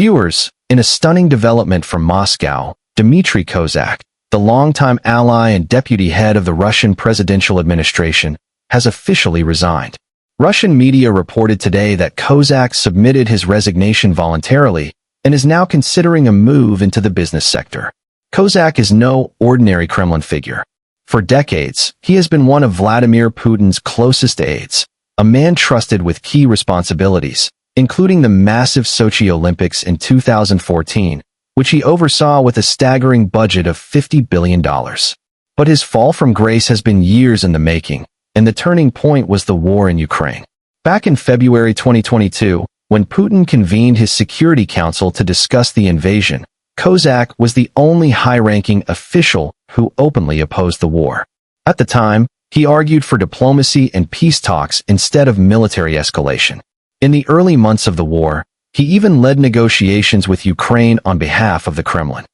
Viewers, in a stunning development from Moscow, Dmitry Kozak, the longtime ally and deputy head of the Russian presidential administration, has officially resigned. Russian media reported today that Kozak submitted his resignation voluntarily and is now considering a move into the business sector. Kozak is no ordinary Kremlin figure. For decades, he has been one of Vladimir Putin's closest aides, a man trusted with key responsibilities, including the massive Sochi Olympics in 2014, which he oversaw with a staggering budget of $50 billion. But his fall from grace has been years in the making, and the turning point was the war in Ukraine. Back in February 2022, when Putin convened his Security Council to discuss the invasion, Kozak was the only high-ranking official who openly opposed the war. At the time, he argued for diplomacy and peace talks instead of military escalation. In the early months of the war, he even led negotiations with Ukraine on behalf of the Kremlin.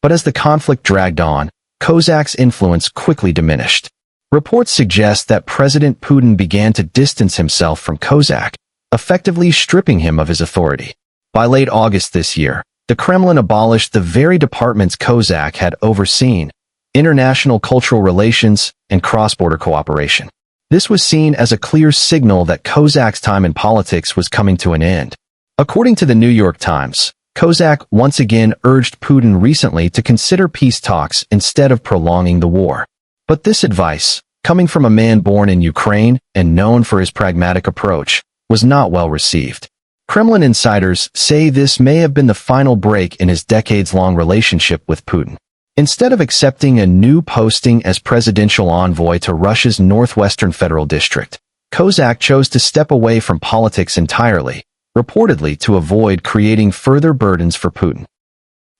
But as the conflict dragged on, Kozak's influence quickly diminished. Reports suggest that President Putin began to distance himself from Kozak, effectively stripping him of his authority. By late August this year, the Kremlin abolished the very departments Kozak had overseen: international cultural relations and cross-border cooperation. This was seen as a clear signal that Kozak's time in politics was coming to an end. According to the New York Times, Kozak once again urged Putin recently to consider peace talks instead of prolonging the war. But this advice, coming from a man born in Ukraine and known for his pragmatic approach, was not well received. Kremlin insiders say this may have been the final break in his decades-long relationship with Putin. Instead of accepting a new posting as presidential envoy to Russia's northwestern federal district, Kozak chose to step away from politics entirely, reportedly to avoid creating further burdens for Putin.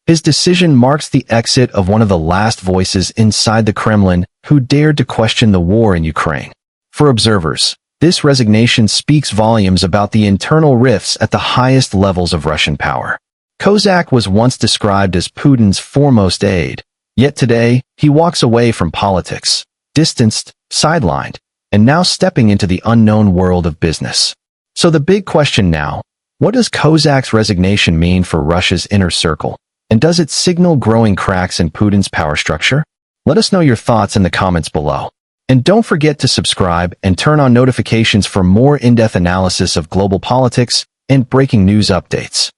His decision marks the exit of one of the last voices inside the Kremlin who dared to question the war in Ukraine. For observers, this resignation speaks volumes about the internal rifts at the highest levels of Russian power. Kozak was once described as Putin's foremost aide, yet today he walks away from politics, distanced, sidelined, and now stepping into the unknown world of business. So the big question now, what does Kozak's resignation mean for Russia's inner circle? And does it signal growing cracks in Putin's power structure? Let us know your thoughts in the comments below. And don't forget to subscribe and turn on notifications for more in-depth analysis of global politics and breaking news updates.